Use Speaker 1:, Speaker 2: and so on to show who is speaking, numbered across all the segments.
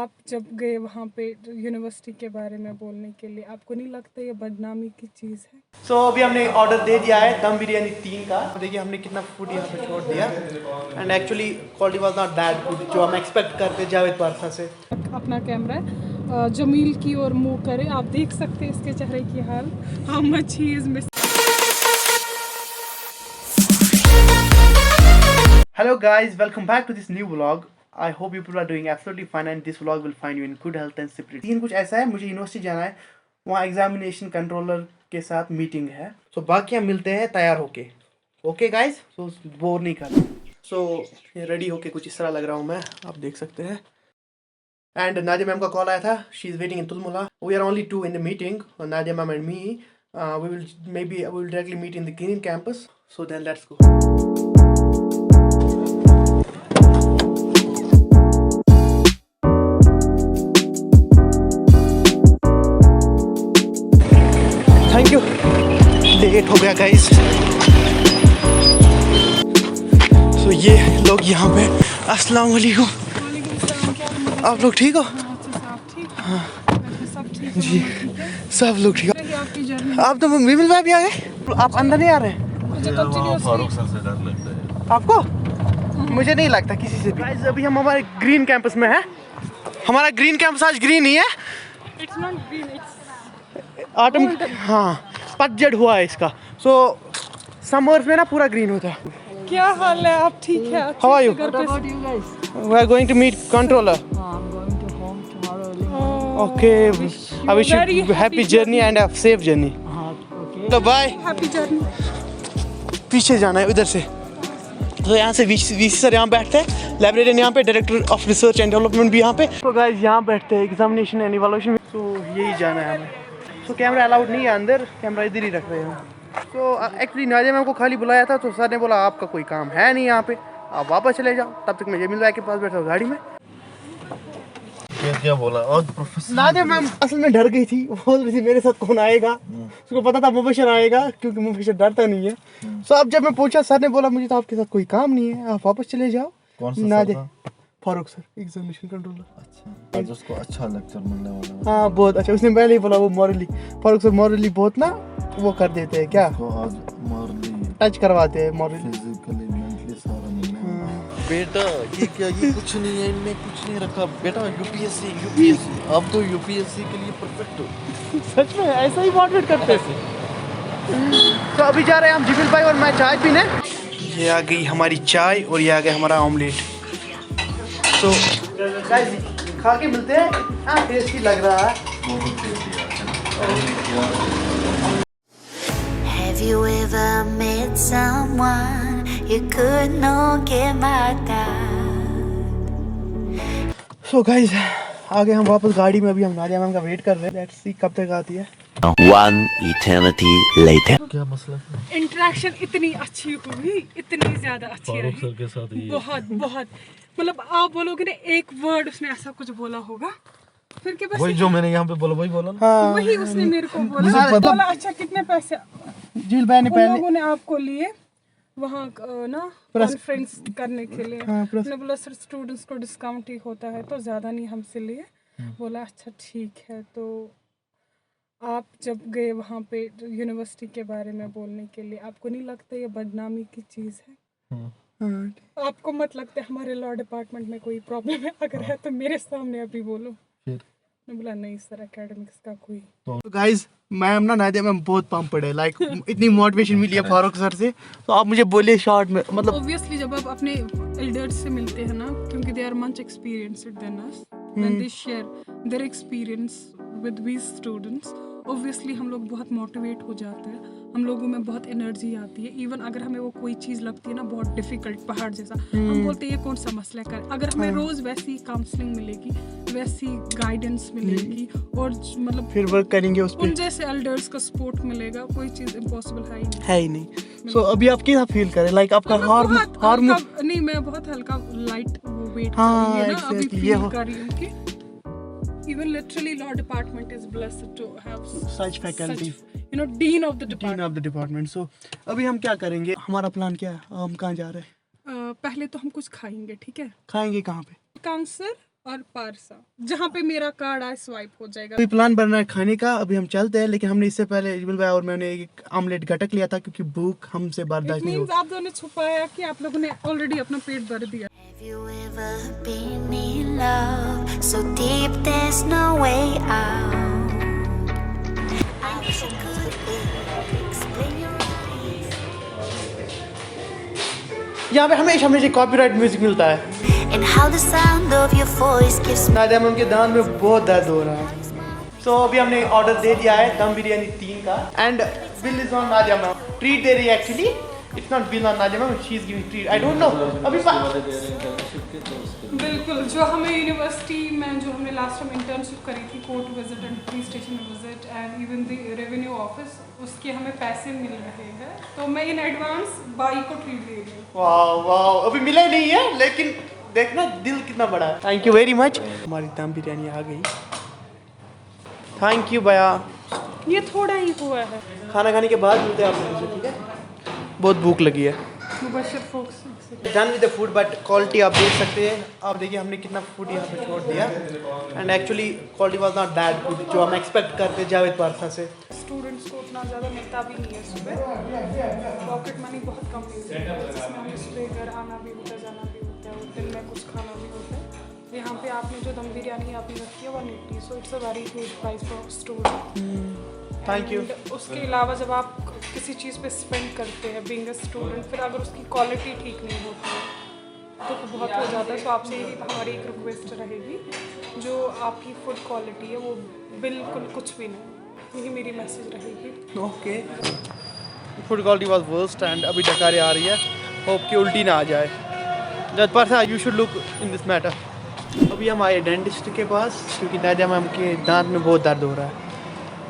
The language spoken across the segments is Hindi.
Speaker 1: आप जब गए वहाँ पे यूनिवर्सिटी के बारे में बोलने के लिए, आपको नहीं लगता ये बदनामी की चीज़ है?
Speaker 2: सो अभी हमने ऑर्डर दे दिया है दम बिरयानी 3 का। देखिए हमने कितना फूड यहाँ पे छोड़ दिया and actually quality was not that good जो हम एक्सपेक्ट करते जावेद पारसा से।
Speaker 1: अपना कैमरा है, जमील की ओर मूव करें, आप देख सकते हैं इसके चेहरे की हाल, how much he is missing.
Speaker 2: Hello guys, welcome back to this new vlog. I hope you people are doing absolutely fine and this vlog will find you in good health and spirit. Scene कुछ ऐसा है, मुझे यूनिवर्सिटी जाना है, वहाँ एग्जामिनेशन कंट्रोलर के साथ मीटिंग है। सो बाकी हम मिलते हैं तैयार होके। ओके गाइज, सो बोर नहीं करना। सो रेडी होके कुछ इस तरह लग रहा हूँ मैं, आप देख सकते हैं। एंड नादिया मैम का कॉल आया था, शी इज़ वेटिंग इन तुलमुला। We are only 2 in the meeting, Nadia ma'am and me. we will directly meet in the green campus. So then let's go. Thank you. Late हो गया गाइस। सो ये लोग यहाँ पे, अस्सलाम वालेकुम। आप लोग ठीक हो? हाँ जी, सब लोग ठीक हो। आप तो विमल भाई भी आ गए, आप अंदर नहीं आ रहे हैं?
Speaker 3: फारूक सर से डर लगता है
Speaker 2: आपको? मुझे नहीं लगता किसी से भी। गाइस अभी हम हमारे ग्रीन कैंपस में हैं। हमारा ग्रीन कैंपस आज ग्रीन ही है।
Speaker 1: It's not green, it's
Speaker 2: autumn, हाँ पतझड़ हुआ है इसका। सो समर्स में ना पूरा ग्रीन होता है।
Speaker 1: क्या हाल है? आप ठीक है?
Speaker 2: How are you? We are going to meet controller. Okay, I wish you happy journey and a safe journey. तो बाय,
Speaker 1: हैप्पी जर्नी।
Speaker 2: पीछे जाना है उधर से। तो यहाँ से वीसी सर यहाँ बैठते हैं, लाइब्रेरियन यहाँ पे, director of research and development भी यहाँ पे। तो गाइस यहाँ बैठते हैं एग्जामिनेशन एंड इवैल्यूएशन। तो यही जाना है हमें। तो कैमरा अलाउड नहीं है अंदर, कैमरा इधर ही रख रहे हैं। तो एक्चुअली नादिया मैम को खाली बुलाया था, तो सर ने बोला आपका कोई काम है नहीं यहाँ पे, आप वापस चले जाओ। तब तक मैं जमील भाई के पास बैठा हूँ गाड़ी में।
Speaker 3: क्या बोला? और प्रोफेसर
Speaker 2: नादिया मैम असल में डर गई थी, बोल रही थी मेरे साथ कौन आएगा। उसको पता था मुबशर आएगा, क्योंकि मुबशर डरता नहीं है। सो अब जब मैं पूछा, सर ने बोला मुझे तो आपके साथ कोई काम नहीं है, आप वापस चले जाओ।
Speaker 3: कौन सा सर था?
Speaker 2: Farooq sir, examination controller.
Speaker 3: अच्छा, आज उसको अच्छा लेक्चर मिलने वाला है।
Speaker 2: हाँ बहुत अच्छा, उसने पहले ही बोला वो मॉरली, फारूक सर मॉरली बहुत ना वो कर देते हैं, क्या
Speaker 3: आज मॉरली
Speaker 2: टच करवाते हैं, मॉरली
Speaker 3: फिजिकली मेंटली सारा मिलने वाला है। बेटा ये क्या, ये कुछ नहीं है, इनमें कुछ नहीं रखा बेटा। यूपीएससी आप तो यूपीएससी के लिए परफेक्ट हो।
Speaker 2: सच में ऐसा ही मोटिवेट करते हैं। तो अभी जा रहे हैं हम जिबिल भाई और मैं चाय पीने। ये आ गई हमारी चाय और ये आ गया हमारा ऑमलेट। तो गाइस खा के मिलते हैं। हाँ टेस्टी लग रहा है।
Speaker 4: Have you ever met someone you could not get my
Speaker 2: so guys आ गए हम वापस गाड़ी में। अभी हम नादिया मैम का वेट कर रहे हैं, लेट्स सी कब तक आती है।
Speaker 5: One eternity later.
Speaker 3: क्या मसला है?
Speaker 1: इंटरेक्शन इतनी अच्छी हुई, इतनी ज्यादा अच्छी
Speaker 3: फारूक
Speaker 1: रही,
Speaker 3: सर के साथ ये
Speaker 1: बहुत मतलब आप बोलोगे ना एक वर्ड उसने ऐसा कुछ बोला होगा, फिर के बस
Speaker 3: वही जो मैंने यहाँ पे बोला वही बोला ना।
Speaker 2: हाँ
Speaker 1: वही उसने मेरे को बोला अच्छा कितने पैसे
Speaker 2: जिबिल भाई ने
Speaker 1: उन
Speaker 2: पहले
Speaker 1: लोगों ने आपको लिए वहाँ ना कॉन्फ्रेंस करने के लिए। उसने बोला सर स्टूडेंट्स को डिस्काउंट ही होता है, तो ज़्यादा नहीं हमसे लिए। बोला अच्छा ठीक है। तो आप जब गए वहाँ पे यूनिवर्सिटी के बारे में बोलने के लिए, आपको नहीं लगता ये बदनामी की चीज़ है? आपको मत लगता हमारे लॉ डिपार्टमेंट में कोई प्रॉब्लम है? अगर है तो मेरे सामने अभी बोलो। मैं बोला नहीं सर, एकेडमिक्स का कोई।
Speaker 2: तो गाइस मैम ना नादिया मैम बहुत पंप पड़े, लाइक इतनी मोटिवेशन मिली है फारूक सर से। तो आप मुझे बोलिए शॉर्ट में, मतलब
Speaker 1: ऑब्वियसली जब आप अपने एल्डर्स से मिलते हैं ना, क्योंकि they are much experienced than us, when they share their experience with we students, obviously हम लोग बहुत मोटिवेट हो जाते हैं, हम लोगों में बहुत एनर्जी आती है। इवन अगर हमें वो कोई चीज़ लगती है ना बहुत डिफिकल्ट पहाड़ जैसा, हम बोलते हैं ये कौन सा मसला कर, अगर हमें रोज़ वैसी काउंसलिंग मिलेगी, वैसी गाइडेंस मिलेगी और मतलब
Speaker 2: फिर वर्क करेंगे उस
Speaker 1: उन जैसे एल्डर्स का सपोर्ट मिलेगा, कोई चीज़ इम्पॉसिबल है ही नहीं।
Speaker 2: सो अभी आप क्या फील करें, लाइक आपका हार्मोन
Speaker 1: नहीं, मैं बहुत हल्का लाइट वो वेट
Speaker 2: हाँ,
Speaker 1: कर रही हूँ ना, अभी
Speaker 2: exactly,
Speaker 1: फील कर रही हूँ कि even literally law department is blessed to have
Speaker 2: such faculty,
Speaker 1: dean of the department.
Speaker 2: So अभी हम क्या करेंगे, हमारा प्लान क्या है, हम कहाँ जा रहे हैं?
Speaker 1: पहले तो हम कुछ खाएंगे, ठीक है?
Speaker 2: खाएंगे कहाँ पे?
Speaker 1: काउंसलर और पारसा, जहाँ पे मेरा कार्ड आए स्वाइप हो जाएगा।
Speaker 2: अभी प्लान बन रहा है खाने का, अभी हम चलते हैं, लेकिन हमने इससे पहले जिमिल भाई और मैंने एक आमलेट घटक लिया था क्योंकि भूख हमसे बर्दाश्त नहीं होगी।
Speaker 1: आप दोनों ने छुपाया कि आप लोगों ने ऑलरेडी अपना पेट भर दिया।
Speaker 4: Have you ever been in love so deep there's no way out? I wish I could explain your eyes.
Speaker 2: यहाँ पे हमेशा मुझे कॉपीराइट म्यूजिक मिलता है।
Speaker 4: And how the sound of your voice gives me
Speaker 2: Nadia ma'am के दांत में बहुत दर्द हो रहा है। सो अभी हमने ऑर्डर दे दिया है दम बिरयानी 3 का and bill is on Nadia ma'am. Treat दे रही है actually, it's not bill on Nadia ma'am, she is giving treat. I don't know अभी
Speaker 1: बिल्कुल, जो हमें यूनिवर्सिटी में जो हमने लास्ट टाइम इंटर्नशिप करी थी, court visit and police station visit and even the revenue office, उसके हमें पैसे मिल रहे हैं, तो मैं इन एडवांस बाई को ट्रीट दे रही हूँ।
Speaker 2: वाह वाह, अभी मिला ही नहीं है लेकिन देखना दिल कितना बड़ा है। Thank you very much. हमारी दम बिरयानी आ गई। थैंक यू भैया।
Speaker 1: ये थोड़ा ही हुआ है।
Speaker 2: खाना खाने के बाद मिलते हैं आपसे, ठीक है? बहुत भूख लगी है।
Speaker 1: Mubashar folks
Speaker 2: done with the food but quality आप देख सकते हैं। आप देखिए हमने कितना फूड यहाँ पे छोड़ दिया and actually quality was not that good जो हम एक्सपेक्ट करते जावेद पारसा से।
Speaker 1: स्टूडेंट्स को उतना ज़्यादा मिलता भी नहीं है सुबह, पॉकेट मनी बहुत कम मिलती है, जिसमें हमें सुबह घर आना भी होता है, जाना भी होता है और दिन में कुछ खाना भी होता है। यहाँ पे आपने जो दम बिरयानी आपने रखी है 180, so it's a very huge price for student.
Speaker 2: Thank you.
Speaker 1: उसके अलावा जब आप किसी चीज़ पे स्पेंड करते हैं बीइंग अ स्टूडेंट, फिर अगर उसकी क्वालिटी ठीक नहीं होती है तो बहुत हो जाता है। तो आपसे यही हमारी एक रिक्वेस्ट रहेगी, जो आपकी फूड क्वालिटी है वो बिल्कुल कुछ भी नहीं, यही मेरी मैसेज रहेगी।
Speaker 2: Okay, food quality was worst and अभी डकारे आ रही है, होप कि उल्टी ना आ जाए। जज Parsa you should look in this matter. अभी हम आए डेंटिस्ट के पास क्योंकि नादिया मैम के दांत में बहुत दर्द हो रहा है।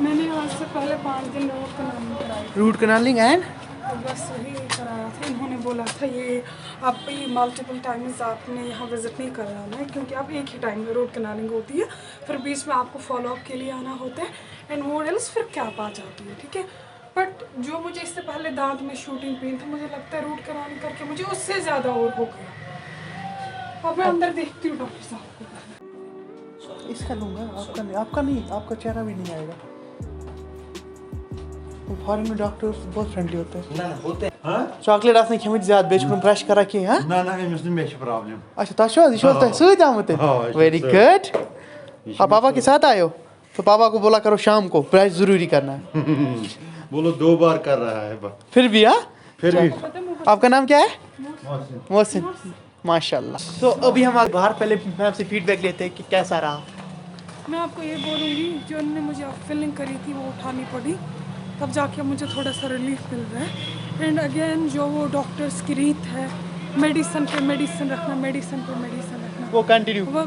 Speaker 1: मैंने आज से पहले 5 दिन रूट कनालिंग कराई,
Speaker 2: रूट कनालिंग एंड
Speaker 1: बस वही कराया था। इन्होंने बोला था ये आप ये मल्टीपल टाइम्स आपने यहाँ विजिट नहीं कराना है, क्योंकि अब एक ही टाइम में रूट कनालिंग होती है, फिर बीच में आपको फॉलोअप के लिए आना होता है एंड वो एल्स फिर कैप आ जाती है, ठीक है। बट जो मुझे इससे पहले दांत में शूटिंग पेन था, मुझे लगता है रूट कनालिंग करके मुझे उससे ज़्यादा और हो गया। अब मैं अंदर देखती हूँ डॉक्टर साहब को।
Speaker 2: इसका लूँगा, आपका नहीं, आपका चेहरा भी नहीं आएगा। फॉरेन में डॉक्टर्स बहुत फ्रेंडली होते हैं।
Speaker 3: ना होते हैं।
Speaker 2: चॉकलेट आसने खेमित ज्यादा बेच कुन ब्रश करा की हां
Speaker 3: ना एमस में प्रॉब्लम।
Speaker 2: अच्छा ताशो तो सही आमत है। Very good. आप पापा के साथ आए हो तो पापा को बोला करो शाम को ब्रश जरूरी करना है।
Speaker 3: बोलो 2 बार कर रहा है
Speaker 2: फिर भी हाँ,
Speaker 3: फिर भी।
Speaker 2: आपका नाम क्या है? मोहसिन। माशाल्लाह। तो अभी हम बाहर पहले मैं आपसे फीडबैक लेते हैं कि कैसा रहा।
Speaker 1: मैं आपको ये बोलूँगी, जो उन्होंने मुझे अब फिलिंग करी थी वो उठानी पड़ी, तब जाके मुझे थोड़ा सा रिलीफ मिल रहा है। एंड अगेन जो वो डॉक्टर्स की रीत है, मेडिसिन पे मेडिसिन रखना, मेडिसिन पे मेडिसिन रखना,
Speaker 2: वो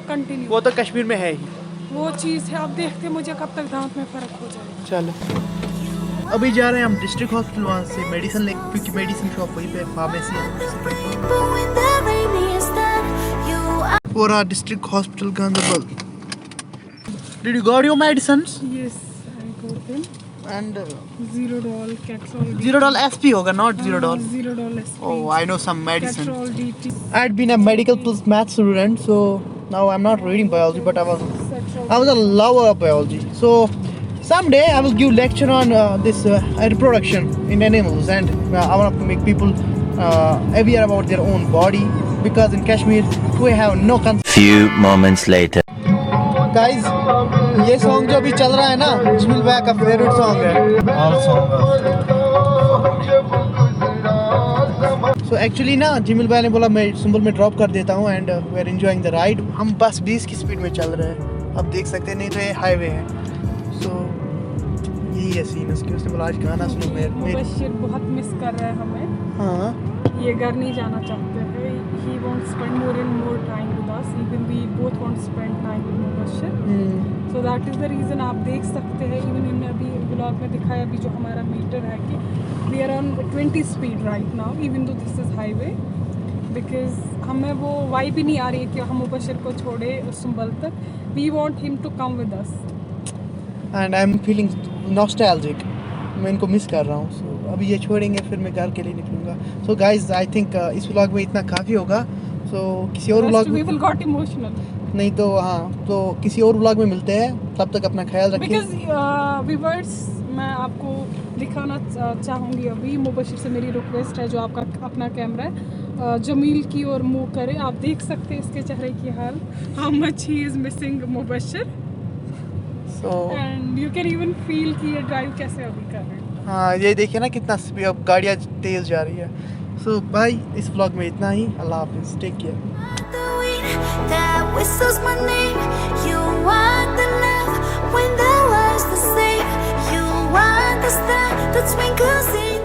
Speaker 2: कंटिन्यू वो तो कश्मीर में है ही,
Speaker 1: वो चीज़ है। अब देखते मुझे कब तक दांत में फ़र्क हो जाएगा।
Speaker 2: चलो अभी जा रहे हैं हम डिस्ट्रिक्ट हॉस्पिटल, वहाँ से मेडिसिन ले, क्योंकि मेडिसिन शॉप वहीं पे फार्मेसी है।
Speaker 4: but when the rain is done, you are
Speaker 2: पूरा district hospital Ganderbal. Did you got your medicines?
Speaker 1: Yes, I got them.
Speaker 2: And
Speaker 1: $0 Catrol.
Speaker 2: $0 SP होगा, not $0.
Speaker 1: $0 SP.
Speaker 2: Oh, I know some medicine.
Speaker 1: Catrol DT.
Speaker 2: I had been a medical plus math student, so now I'm not reading biology, but I was a lover of biology. So someday I will give lecture on this reproduction in animals, and I want to make people aware about their own body, because in Kashmir we have no concept.
Speaker 5: Few moments later.
Speaker 2: Guys, ये सॉन्ग जो अभी चल रहा है ना, जिमिल भाई का फेवरेट सॉन्ग है।
Speaker 3: All song.
Speaker 2: सो एक्चुअली ना जिमिल भाई ने बोला मैं सुंबल में ड्रॉप कर देता हूँ and we are enjoying the ride. हम बस 20 की स्पीड में चल रहे हैं, अब देख सकते हैं, नहीं तो ये हाईवे है। सो यही है सीन उसकी। उसने बोला आज गाना सुनो मेरे।
Speaker 1: मुबश्शिर बहुत मिस कर रहा है हमें।
Speaker 2: हाँ,
Speaker 1: ये घर नहीं जाना चाहते हैं। He wants to spend more and more time with us. Even we both want to spend time with Mubashir. So that is the reason आप देख सकते हैं, even हमने अभी ब्लॉग में दिखाया अभी जो हमारा मीटर है कि we are on 20 speed right now, even though this is highway, because हमें वो वाइब भी नहीं आ रही है कि हम मुबश्शिर को छोड़े सुंबल तक। We want him to come with us.
Speaker 2: And I am feeling nostalgic. मैं इनको मिस कर रहा हूँ। सो अभी ये छोड़ेंगे फिर मैं घर के लिए निकलूँगा। सो गाइज आई थिंक इस व्लॉग में इतना काफ़ी होगा। सो किसी और vlog
Speaker 1: We will got emotional.
Speaker 2: नहीं तो हाँ, तो किसी और व्लॉग में मिलते हैं, तब तक अपना ख्याल रखिए।
Speaker 1: बिकॉज व्यूअर्स मैं आपको दिखाना चाहूँगी अभी, मुबशिर से मेरी रिक्वेस्ट है, जो आपका अपना कैमरा है जमील की ओर मूव करे। आप देख सकते हैं इसके चेहरे की हाल, how much he is missing Mubashir, and you can even feel कि ये ड्राइव कैसे अभी कर रहे हैं।
Speaker 2: हाँ, ये देखिए ना कितना स्पीड, अब गाड़ियाँ तेज़ जा रही है। सो भाई इस व्लॉग में इतना ही, अल्लाह हाफिज़, take care.
Speaker 4: The wind that whistles my name. You want the love when the world's the same. You want the star that twinkles in